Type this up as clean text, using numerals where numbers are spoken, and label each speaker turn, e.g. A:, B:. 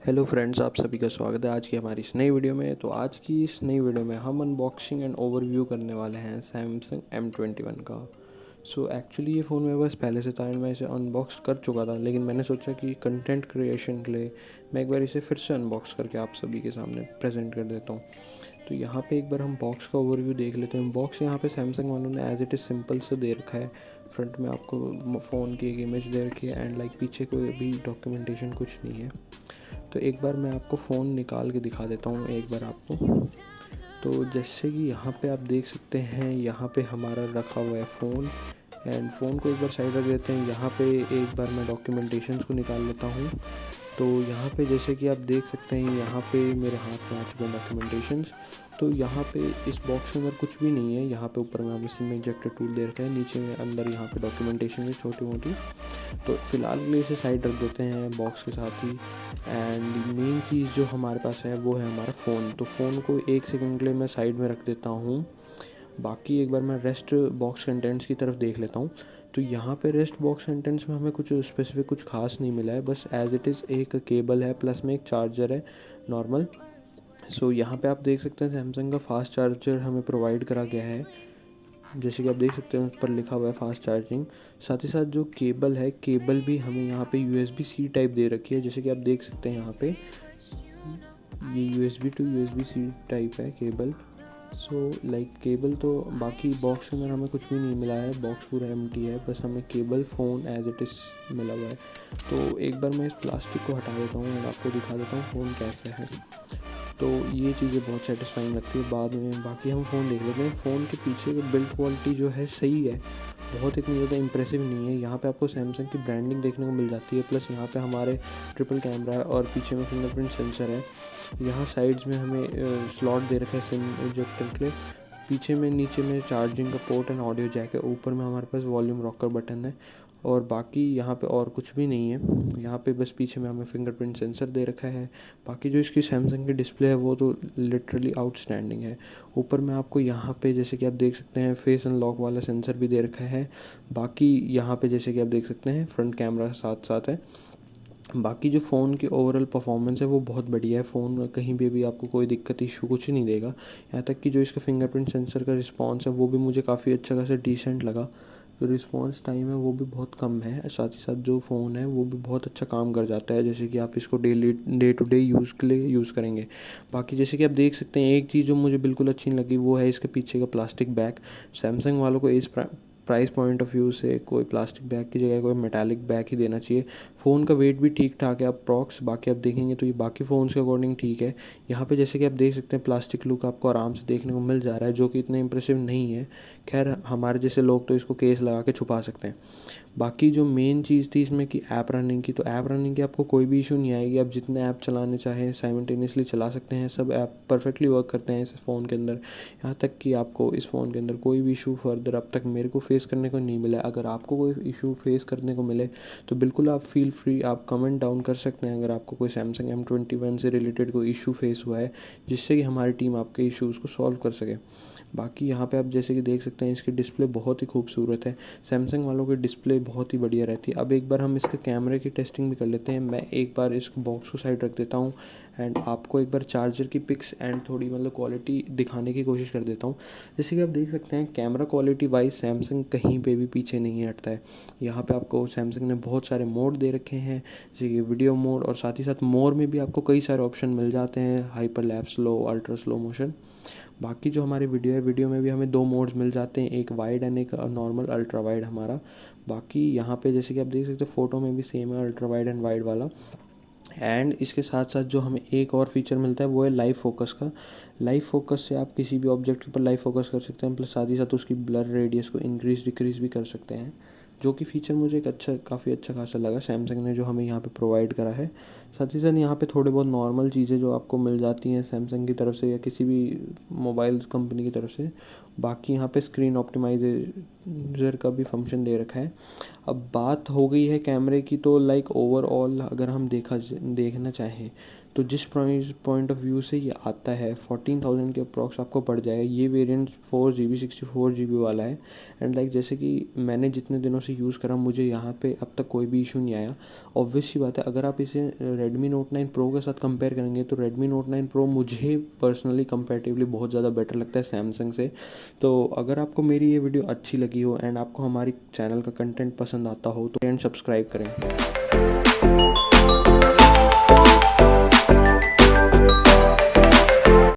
A: Hello friends, आप सभी का स्वागत है आज की हमारी इस नई वीडियो में। तो आज की इस नई वीडियो में हम अनबॉक्सिंग एंड ओवरव्यू करने वाले हैं सैमसंग M21 का। एक्चुअली ये फ़ोन मेरे पास पहले से था एंड मैं इसे अनबॉक्स कर चुका था, लेकिन मैंने सोचा कि कंटेंट क्रिएशन के लिए मैं एक बार इसे फिर से अनबॉक्स करके आप सभी के सामने प्रेजेंट कर देता हूँ। तो यहाँ पे एक बार हम बॉक्स का ओवरव्यू देख लेते हैं। बॉक्स यहाँ पे सैमसंग वालों ने एज इट इज़ सिंपल से दे रखा है। फ्रंट में आपको फ़ोन की एक इमेज दे रखी है एंड पीछे कोई भी डॉक्यूमेंटेशन कुछ नहीं है। तो एक बार मैं आपको फ़ोन निकाल के दिखा देता हूँ एक बार आपको। तो जैसे कि यहाँ पे आप देख सकते हैं, यहाँ पे हमारा रखा हुआ है फ़ोन एंड फ़ोन को एक बार साइड रख देते हैं। यहाँ पे एक बार मैं डॉक्यूमेंटेशंस को निकाल लेता हूँ। तो यहाँ पे जैसे कि आप देख सकते हैं, यहाँ पे मेरे हाथ में आ चुके हैं डॉक्यूमेंटेशंस। तो यहाँ पे इस बॉक्स में कुछ भी नहीं है। यहाँ पे ऊपर में हम इसी में इंजेक्टर टूल दे रखा है, नीचे में अंदर यहाँ पे डॉक्यूमेंटेशन है छोटी मोटी। तो फ़िलहाल के लिए इसे साइड रख देते हैं बॉक्स के साथ ही। एंड मेन चीज़ जो हमारे पास है वो है हमारा फ़ोन। तो फ़ोन को एक सेकंड के लिए मैं साइड में रख देता हूँ। बाकी एक बार मैं रेस्ट बॉक्स कंटेंट्स की तरफ देख लेता हूँ। तो यहाँ पे रेस्ट बॉक्स कंटेंट्स में हमें कुछ स्पेसिफिक कुछ खास नहीं मिला है, बस एज इट इज़ एक केबल है प्लस में एक चार्जर है नॉर्मल। यहाँ पे आप देख सकते हैं सैमसंग का फास्ट चार्जर हमें प्रोवाइड करा गया है। जैसे कि आप देख सकते हैं उस पर लिखा हुआ है फास्ट चार्जिंग। साथ ही साथ जो केबल है, केबल भी हमें यहाँ पे USB-C टाइप दे रखी है। जैसे कि आप देख सकते हैं यहाँ पे ये USB टू USB-C टाइप है केबल। केबल तो बाकी बॉक्स में हमें कुछ भी नहीं मिला है, बॉक्स पूरा एम्प्टी है, बस हमें केबल फ़ोन एज इट इज़ मिला हुआ है। तो एक बार मैं इस प्लास्टिक को हटा देता हूँ और आपको दिखा देता हूँ फ़ोन कैसा है। तो ये चीज़ें बहुत सेटिस्फाइंग लगती है बाद में। बाकी हम फ़ोन देख लेते हैं। फ़ोन के पीछे की बिल्ड क्वालिटी जो है सही है, बहुत इतनी ज़्यादा इंप्रेसिव नहीं है। यहाँ पे आपको सैमसंग की ब्रांडिंग देखने को मिल जाती है, प्लस यहाँ पे हमारे ट्रिपल कैमरा है और पीछे में फिंगरप्रिंट सेंसर है। यहाँ साइड्स में हमें स्लॉट दे रखा है सिम इजेक्टर के लिए। पीछे में नीचे में चार्जिंग का पोर्ट एंड ऑडियो जैक है। ऊपर में हमारे पास वॉल्यूम रॉकर बटन है और बाकी यहाँ पे और कुछ भी नहीं है। यहाँ पे बस पीछे में हमें फिंगरप्रिंट सेंसर दे रखा है। बाकी जो इसकी सैमसंग की डिस्प्ले है वो तो लिटरली आउटस्टैंडिंग है। ऊपर में आपको यहाँ पे जैसे कि आप देख सकते हैं फेस अनलॉक वाला सेंसर भी दे रखा है। बाकी यहाँ पे जैसे कि आप देख सकते हैं फ्रंट कैमरा साथ साथ है। बाकी जो फ़ोन की ओवरऑल परफॉर्मेंस है वो बहुत बढ़िया है। फ़ोन कहीं भी आपको कोई दिक्कत इशू कुछ नहीं देगा। यहाँ तक कि जो इसका फिंगरप्रिंट सेंसर का रिस्पांस है वो भी मुझे काफ़ी अच्छा खासा डिसेंट लगा। जो रिस्पांस टाइम है वो भी बहुत कम है। साथ ही साथ जो फ़ोन है वो भी बहुत अच्छा काम कर जाता है, जैसे कि आप इसको डे टू डे यूज़ के लिए यूज़ करेंगे। बाकी जैसे कि आप देख सकते हैं, एक चीज़ जो मुझे बिल्कुल अच्छी नहीं लगी वो है इसके पीछे का प्लास्टिक बैग। सैमसंग वालों को इस प्राइस पॉइंट ऑफ व्यू से कोई प्लास्टिक बैग की जगह कोई मेटालिक बैग ही देना चाहिए। फ़ोन का वेट भी ठीक ठाक है अप्रॉक्स। बाकी आप देखेंगे तो ये बाकी फ़ोन्स के अकॉर्डिंग ठीक है। यहाँ पे जैसे कि आप देख सकते हैं प्लास्टिक लुक आपको आराम से देखने को मिल जा रहा है, जो कि इतना इंप्रेसिव नहीं है। खैर हमारे जैसे लोग तो इसको केस लगा के छुपा सकते हैं। बाकी जो मेन चीज़ थी इसमें कि ऐप रनिंग की, तो ऐप रनिंग की आपको कोई भी इशू नहीं आएगी। आप जितने ऐप चलाने चाहें साइमल्टेनियसली चला सकते हैं। सब ऐप परफेक्टली वर्क करते हैं इस फ़ोन के अंदर। यहाँ तक कि आपको इस फ़ोन के अंदर कोई भी इशू फर्दर अब तक मेरे को फेस करने को नहीं मिला। अगर आपको कोई इशू फेस करने को मिले तो बिल्कुल आप फील फ्री, आप कमेंट डाउन कर सकते हैं अगर आपको कोई सैमसंग M21 से रिलेटेड कोई इशू फेस हुआ है, जिससे कि हमारी टीम आपके इशूज़ को सॉल्व कर सके। बाकी यहाँ पे आप जैसे कि देख सकते हैं इसकी डिस्प्ले बहुत ही खूबसूरत है। सैमसंग वालों की डिस्प्ले बहुत ही बढ़िया रहती है। अब एक बार हम इसके कैमरे की टेस्टिंग भी कर लेते हैं। मैं एक बार इस बॉक्स को साइड रख देता हूँ एंड आपको एक बार चार्जर की पिक्स एंड थोड़ी क्वालिटी दिखाने की कोशिश कर देता हूँ। जैसे कि आप देख सकते हैं कैमरा क्वालिटी वाइज सैमसंग कहीं पे भी पीछे नहीं हटता है। यहाँ पे आपको सैमसंग ने बहुत सारे मोड दे रखे हैं, जैसे कि वीडियो मोड, और साथ ही साथ मोर में भी आपको कई सारे ऑप्शन मिल जाते हैं, hyper lap, slow, ultra slow motion. बाकी जो हमारी वीडियो में भी हमें दो मोड्स मिल जाते हैं, एक वाइड एंड एक नॉर्मल अल्ट्रा वाइड हमारा। बाकी यहाँ पे जैसे कि आप देख सकते हैं फ़ोटो में भी सेम है, अल्ट्रा वाइड एंड वाइड वाला। एंड इसके साथ साथ जो हमें एक और फीचर मिलता है वो है लाइव फोकस का। लाइव फोकस से आप किसी भी ऑब्जेक्ट पर लाइव फोकस कर सकते हैं, प्लस साथ ही साथ उसकी ब्लर रेडियस को इंक्रीज़ डिक्रीज़ भी कर सकते हैं, जो कि फ़ीचर मुझे एक काफ़ी अच्छा खासा लगा सैमसंग ने जो हमें यहाँ पे प्रोवाइड करा है। साथ ही साथ यहाँ पे थोड़े बहुत नॉर्मल चीज़ें जो आपको मिल जाती हैं सैमसंग की तरफ से या किसी भी मोबाइल कंपनी की तरफ से। बाकी यहाँ पे स्क्रीन ऑप्टिमाइज़र का भी फंक्शन दे रखा है। अब बात हो गई है कैमरे की, तो ओवरऑल अगर हम देखना चाहें तो जिस प्राइस पॉइंट ऑफ व्यू से ये आता है 14,000 के अप्रॉक्स आपको पड़ जाएगा। ये वेरिएंट 4GB 64GB वाला है। एंड लाइक जैसे कि मैंने जितने दिनों से यूज़ करा, मुझे यहाँ पे अब तक कोई भी इशू नहीं आया। ऑब्वियस सी बात है, अगर आप इसे Redmi Note 9 Pro के साथ कंपेयर करेंगे तो Redmi Note 9 Pro मुझे पर्सनली कंपैरेटिवली बहुत ज़्यादा बेटर लगता है सैमसंग से। तो अगर आपको मेरी ये वीडियो अच्छी लगी हो एंड आपको हमारी चैनल का कंटेंट पसंद आता हो तो एंड सब्सक्राइब करें।